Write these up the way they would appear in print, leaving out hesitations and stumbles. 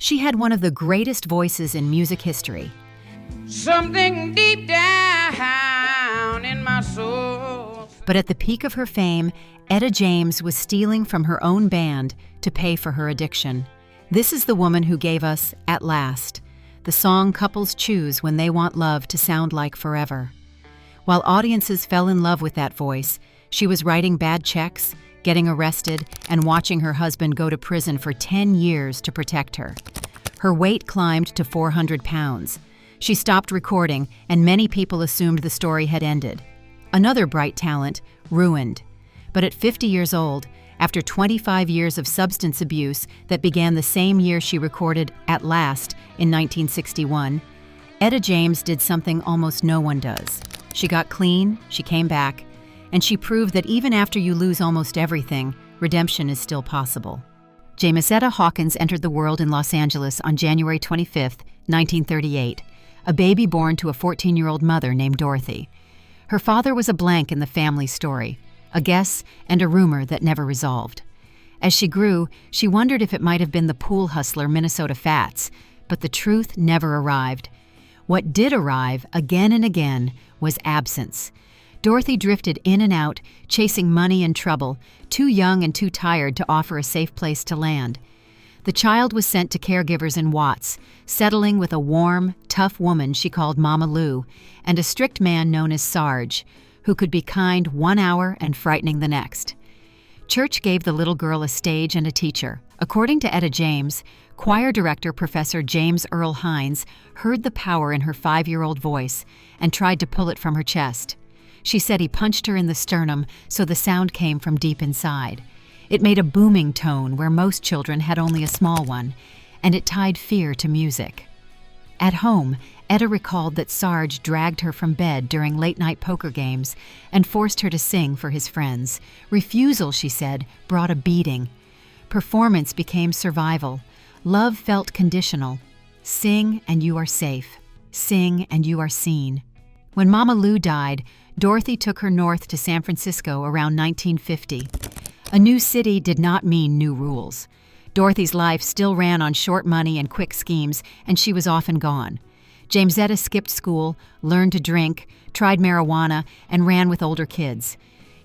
She had one of the greatest voices in music history. Something deep down in my soul. But at the peak of her fame, Etta James was stealing from her own band to pay for her addiction. This is the woman who gave us At Last, the song couples choose when they want love to sound like forever. While audiences fell in love with that voice, she was writing bad checks, getting arrested, and watching her husband go to prison for 10 years to protect her. Her weight climbed to 400 pounds. She stopped recording, and many people assumed the story had ended. Another bright talent, ruined. But at 50 years old, after 25 years of substance abuse that began the same year she recorded At Last in 1961, Etta James did something almost no one does. She got clean, she came back, and she proved that even after you lose almost everything, redemption is still possible. Jamesetta Hawkins entered the world in Los Angeles on January 25, 1938, a baby born to a 14-year-old mother named Dorothy. Her father was a blank in the family story, a guess and a rumor that never resolved. As she grew, she wondered if it might have been the pool hustler Minnesota Fats, but the truth never arrived. What did arrive, again and again, was absence. Dorothy drifted in and out, chasing money and trouble, too young and too tired to offer a safe place to land. The child was sent to caregivers in Watts, settling with a warm, tough woman she called Mama Lou, and a strict man known as Sarge, who could be kind 1 hour and frightening the next. Church gave the little girl a stage and a teacher. According to Etta James, choir director Professor James Earl Hines heard the power in her 5-year-old voice and tried to pull it from her chest. She said he punched her in the sternum so the sound came from deep inside. It made a booming tone where most children had only a small one, and it tied fear to music. At home, Etta recalled that Sarge dragged her from bed during late-night poker games and forced her to sing for his friends. Refusal, she said, brought a beating. Performance became survival. Love felt conditional. Sing and you are safe. Sing and you are seen. When Mama Lou died, Dorothy took her north to San Francisco around 1950. A new city did not mean new rules. Dorothy's life still ran on short money and quick schemes, and she was often gone. Jamesetta skipped school, learned to drink, tried marijuana, and ran with older kids.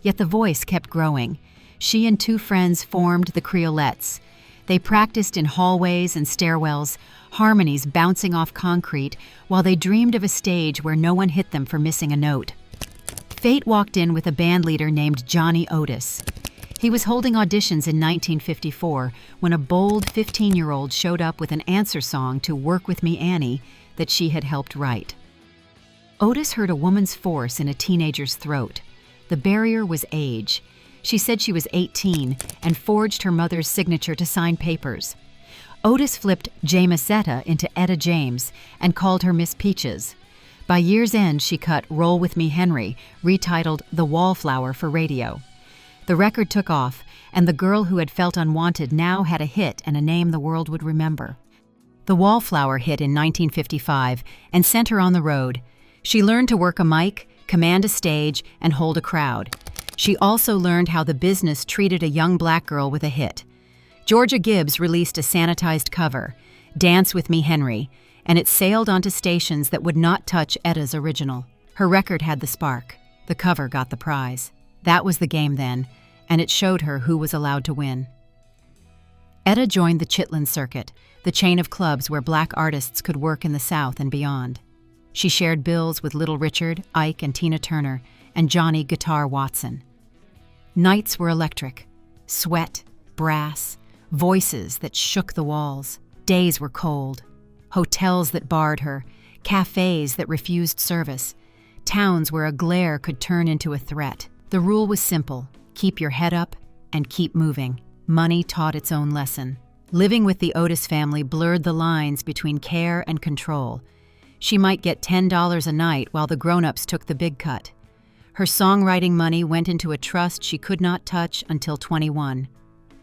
Yet the voice kept growing. She and 2 friends formed the Creolettes. They practiced in hallways and stairwells, harmonies bouncing off concrete, while they dreamed of a stage where no one hit them for missing a note. Fate walked in with a bandleader named Johnny Otis. He was holding auditions in 1954 when a bold 15-year-old showed up with an answer song to Work With Me, Annie that she had helped write. Otis heard a woman's force in a teenager's throat. The barrier was age. She said she was 18 and forged her mother's signature to sign papers. Otis flipped Jamesetta into Etta James and called her Miss Peaches. By year's end, she cut Roll With Me, Henry, retitled The Wallflower for radio. The record took off, and the girl who had felt unwanted now had a hit and a name the world would remember. The Wallflower hit in 1955 and sent her on the road. She learned to work a mic, command a stage, and hold a crowd. She also learned how the business treated a young black girl with a hit. Georgia Gibbs released a sanitized cover, Dance With Me, Henry, and it sailed onto stations that would not touch Etta's original. Her record had the spark. The cover got the prize. That was the game then, and it showed her who was allowed to win. Etta joined the Chitlin Circuit, the chain of clubs where black artists could work in the South and beyond. She shared bills with Little Richard, Ike, and Tina Turner, and Johnny Guitar Watson. Nights were electric. Sweat, brass, voices that shook the walls. Days were cold. Hotels that barred her, cafes that refused service, towns where a glare could turn into a threat. The rule was simple: keep your head up and keep moving. Money taught its own lesson. Living with the Otis family blurred the lines between care and control. She might get $10 a night while the grown-ups took the big cut. Her songwriting money went into a trust she could not touch until 21.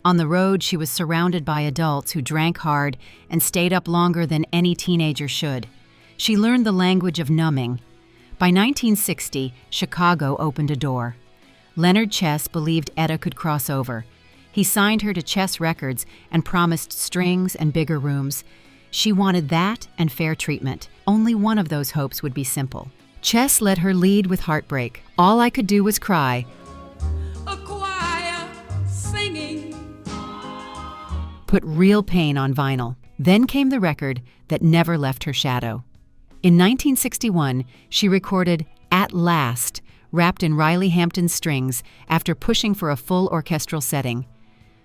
On the road, she was surrounded by adults who drank hard and stayed up longer than any teenager should. She learned the language of numbing. By 1960, Chicago opened a door. Leonard Chess believed Etta could cross over. He signed her to Chess Records and promised strings and bigger rooms. She wanted that and fair treatment. Only one of those hopes would be simple. Chess let her lead with heartbreak. All I Could Do Was Cry. A choir singing. Put real pain on vinyl. Then came the record that never left her shadow. In 1961, she recorded At Last, wrapped in Riley Hampton's strings after pushing for a full orchestral setting.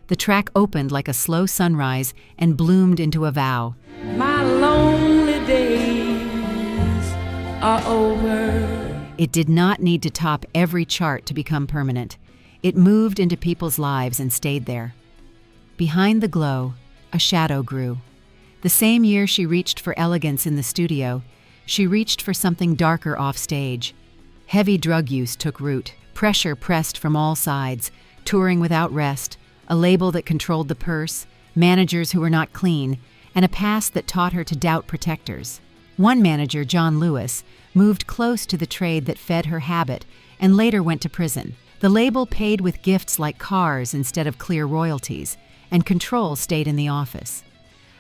The track opened like a slow sunrise and bloomed into a vow. My lonely days are over. It did not need to top every chart to become permanent. It moved into people's lives and stayed there. Behind the glow, a shadow grew. The same year she reached for elegance in the studio, she reached for something darker off stage. Heavy drug use took root. Pressure pressed from all sides, touring without rest, a label that controlled the purse, managers who were not clean, and a past that taught her to doubt protectors. One manager, John Lewis, moved close to the trade that fed her habit and later went to prison. The label paid with gifts like cars instead of clear royalties, and control stayed in the office.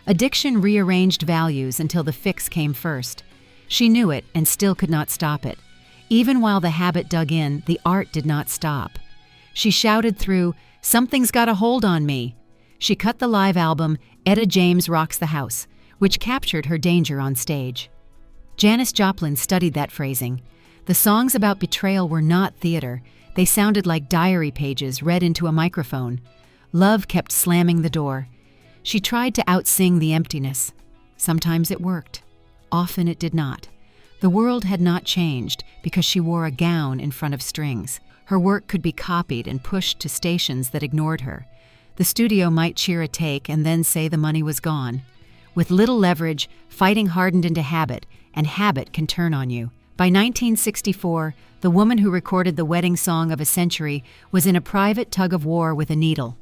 Addiction rearranged values until the fix came first. She knew it and still could not stop it. Even while the habit dug in, the art did not stop. She shouted through, "Something's got a hold on me." She cut the live album, Etta James Rocks the House, which captured her danger on stage. Janis Joplin studied that phrasing. The songs about betrayal were not theater. They sounded like diary pages read into a microphone. Love kept slamming the door. She tried to outsing the emptiness. Sometimes it worked. Often it did not. The world had not changed because she wore a gown in front of strings. Her work could be copied and pushed to stations that ignored her. The studio might cheer a take and then say the money was gone. With little leverage, fighting hardened into habit, and habit can turn on you. By 1964, the woman who recorded the wedding song of a century was in a private tug-of-war with a needle.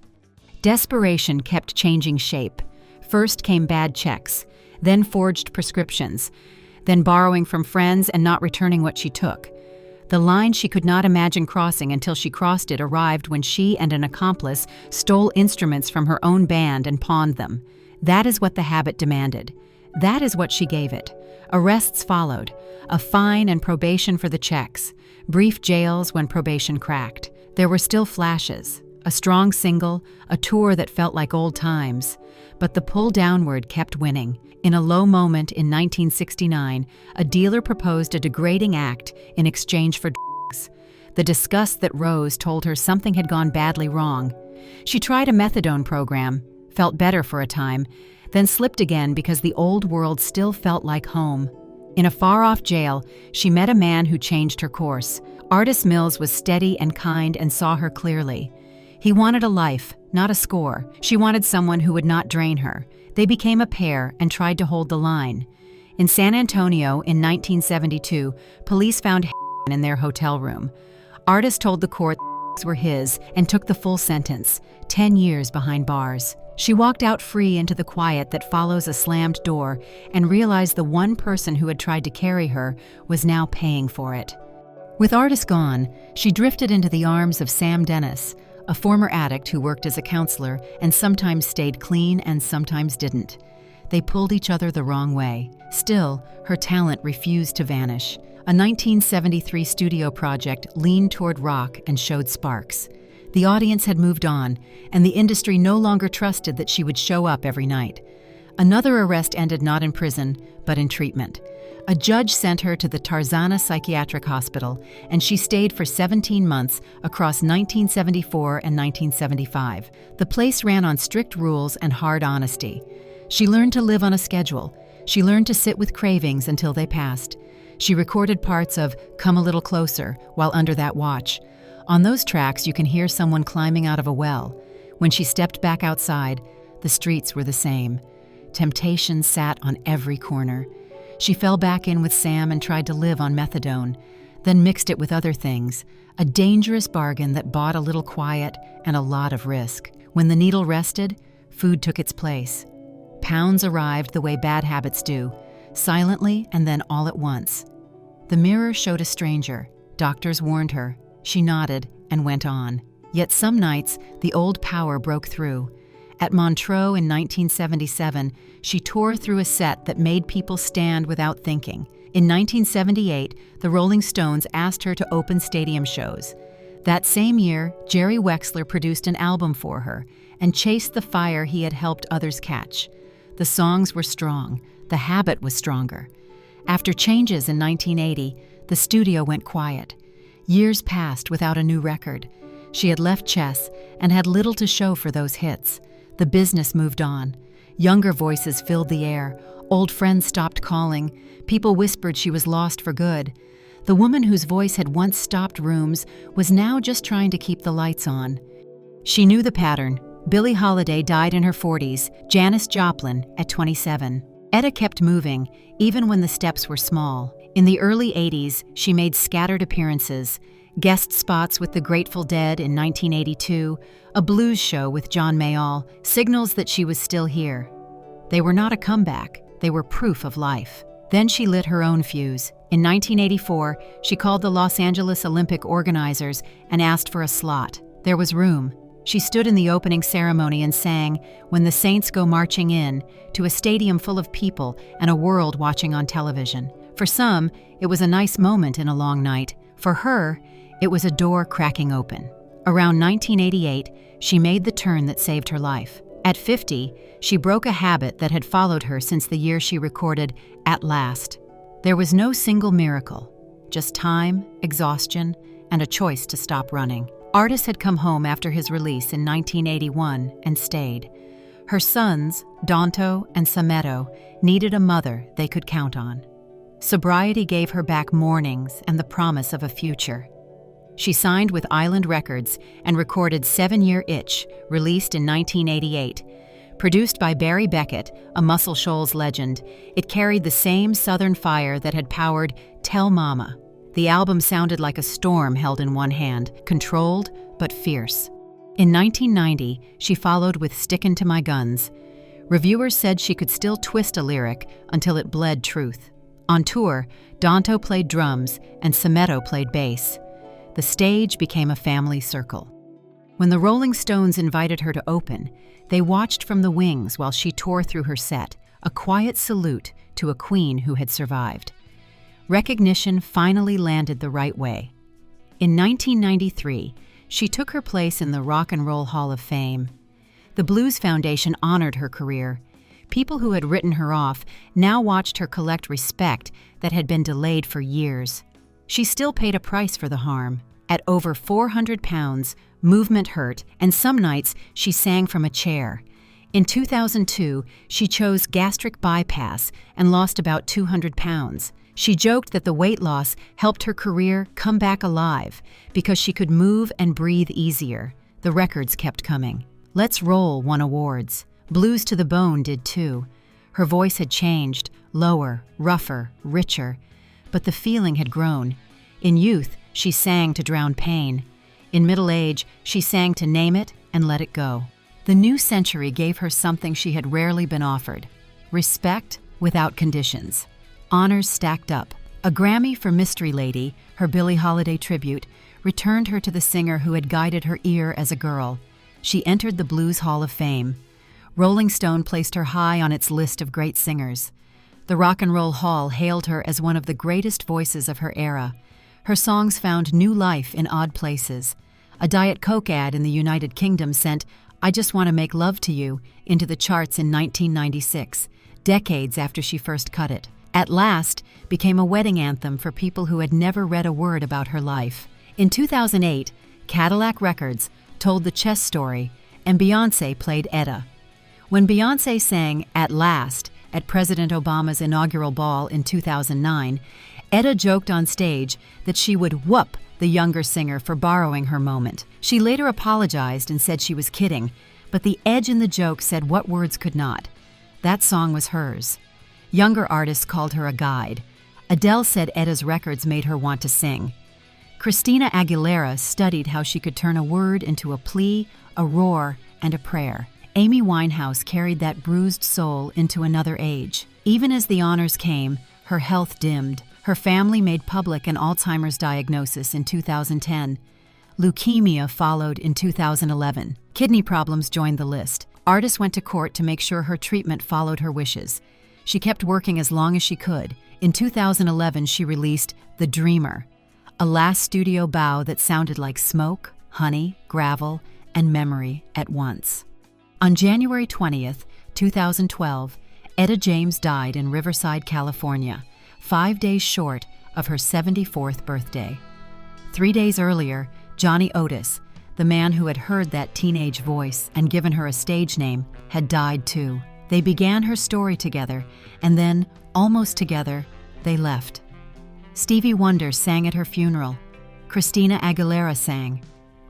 Desperation kept changing shape. First came bad checks, then forged prescriptions, then borrowing from friends and not returning what she took. The line she could not imagine crossing until she crossed it arrived when she and an accomplice stole instruments from her own band and pawned them. That is what the habit demanded. That is what she gave it. Arrests followed, a fine and probation for the checks, brief jails when probation cracked. There were still flashes, a strong single, a tour that felt like old times. But the pull downward kept winning. In a low moment in 1969, a dealer proposed a degrading act in exchange for drugs. The disgust that rose told her something had gone badly wrong. She tried a methadone program, felt better for a time, then slipped again because the old world still felt like home. In a far-off jail, she met a man who changed her course. Artis Mills was steady and kind and saw her clearly. He wanted a life, not a score. She wanted someone who would not drain her. They became a pair and tried to hold the line. In San Antonio in 1972, police found heroin in their hotel room. Artis told the court were his and took the full sentence, 10 years behind bars. She walked out free into the quiet that follows a slammed door and realized the one person who had tried to carry her was now paying for it. With Artis gone, she drifted into the arms of Sam Dennis, a former addict who worked as a counselor and sometimes stayed clean and sometimes didn't. They pulled each other the wrong way. Still, her talent refused to vanish. A 1973 studio project leaned toward rock and showed sparks. The audience had moved on, and the industry no longer trusted that she would show up every night. Another arrest ended not in prison, but in treatment. A judge sent her to the Tarzana Psychiatric Hospital, and she stayed for 17 months across 1974 and 1975. The place ran on strict rules and hard honesty. She learned to live on a schedule. She learned to sit with cravings until they passed. She recorded parts of Come a Little Closer while under that watch. On those tracks, you can hear someone climbing out of a well. When she stepped back outside, the streets were the same. Temptation sat on every corner. She fell back in with Sam and tried to live on methadone, then mixed it with other things, a dangerous bargain that bought a little quiet and a lot of risk. When the needle rested, food took its place. Pounds arrived the way bad habits do, silently and then all at once. The mirror showed a stranger. Doctors warned her. She nodded and went on. Yet some nights, the old power broke through. At Montreux in 1977, she tore through a set that made people stand without thinking. In 1978, the Rolling Stones asked her to open stadium shows. That same year, Jerry Wexler produced an album for her and chased the fire he had helped others catch. The songs were strong. The habit was stronger. After changes in 1980, the studio went quiet. Years passed without a new record. She had left chess and had little to show for those hits. The business moved on. Younger voices filled the air. Old friends stopped calling. People whispered she was lost for good. The woman whose voice had once stopped rooms was now just trying to keep the lights on. She knew the pattern. Billie Holiday died in her 40s, Janis Joplin at 27. Etta kept moving, even when the steps were small. In the early 80s, she made scattered appearances, guest spots with the Grateful Dead in 1982, a blues show with John Mayall, signals that she was still here. They were not a comeback, they were proof of life. Then she lit her own fuse. In 1984, she called the Los Angeles Olympic organizers and asked for a slot. There was room. She stood in the opening ceremony and sang "When the Saints Go Marching In" to a stadium full of people and a world watching on television. For some, it was a nice moment in a long night. For her, it was a door cracking open. Around 1988, she made the turn that saved her life. At 50, she broke a habit that had followed her since the year she recorded "At Last." There was no single miracle, just time, exhaustion, and a choice to stop running. Artis had come home after his release in 1981 and stayed. Her sons, Danto and Sametto, needed a mother they could count on. Sobriety gave her back mornings and the promise of a future. She signed with Island Records and recorded 7-Year Itch, released in 1988. Produced by Barry Beckett, a Muscle Shoals legend, it carried the same Southern fire that had powered Tell Mama. The album sounded like a storm held in one hand, controlled but fierce. In 1990, she followed with Stickin' to My Guns. Reviewers said she could still twist a lyric until it bled truth. On tour, Danto played drums and Sametto played bass. The stage became a family circle. When the Rolling Stones invited her to open, they watched from the wings while she tore through her set, a quiet salute to a queen who had survived. Recognition finally landed the right way. In 1993, she took her place in the Rock and Roll Hall of Fame. The Blues Foundation honored her career. People who had written her off now watched her collect respect that had been delayed for years. She still paid a price for the harm. At over 400 pounds, movement hurt, and some nights she sang from a chair. In 2002, she chose gastric bypass and lost about 200 pounds. She joked that the weight loss helped her career come back alive because she could move and breathe easier. The records kept coming. Let's Roll won awards. Blues to the Bone did too. Her voice had changed, lower, rougher, richer. But the feeling had grown. In youth, she sang to drown pain. In middle age, she sang to name it and let it go. The new century gave her something she had rarely been offered: respect without conditions. Honors stacked up. A Grammy for Mystery Lady, her Billie Holiday tribute, returned her to the singer who had guided her ear as a girl. She entered the Blues Hall of Fame. Rolling Stone placed her high on its list of great singers. The Rock and Roll Hall hailed her as one of the greatest voices of her era. Her songs found new life in odd places. A Diet Coke ad in the United Kingdom sent "I Just Want to Make Love to You" into the charts in 1996, decades after she first cut it. At Last became a wedding anthem for people who had never read a word about her life. In 2008, Cadillac Records told the chess story, and Beyoncé played Etta. When Beyoncé sang "At Last" at President Obama's inaugural ball in 2009, Etta joked on stage that she would whoop the younger singer for borrowing her moment. She later apologized and said she was kidding, but the edge in the joke said what words could not. That song was hers. Younger artists called her a guide. Adele said Etta's records made her want to sing. Christina Aguilera studied how she could turn a word into a plea, a roar, and a prayer. Amy Winehouse carried that bruised soul into another age. Even as the honors came, her health dimmed. Her family made public an Alzheimer's diagnosis in 2010. Leukemia followed in 2011. Kidney problems joined the list. Artist went to court to make sure her treatment followed her wishes. She kept working as long as she could. In 2011, she released The Dreamer, a last studio bow that sounded like smoke, honey, gravel, and memory at once. On January 20th, 2012, Etta James died in Riverside, California, 5 days short of her 74th birthday. 3 days earlier, Johnny Otis, the man who had heard that teenage voice and given her a stage name, had died too. They began her story together, and then, almost together, they left. Stevie Wonder sang at her funeral. Christina Aguilera sang.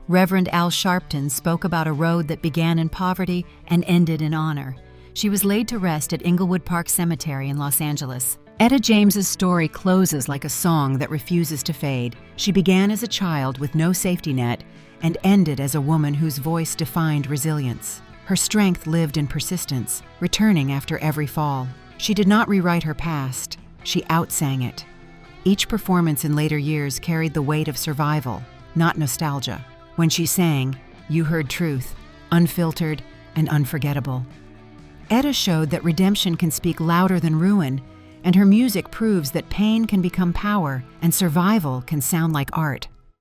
Reverend Al Sharpton spoke about a road that began in poverty and ended in honor. She was laid to rest at Inglewood Park Cemetery in Los Angeles. Etta James's story closes like a song that refuses to fade. She began as a child with no safety net and ended as a woman whose voice defined resilience. Her strength lived in persistence, returning after every fall. She did not rewrite her past, she outsang it. Each performance in later years carried the weight of survival, not nostalgia. When she sang, you heard truth, unfiltered and unforgettable. Etta showed that redemption can speak louder than ruin, and her music proves that pain can become power and survival can sound like art.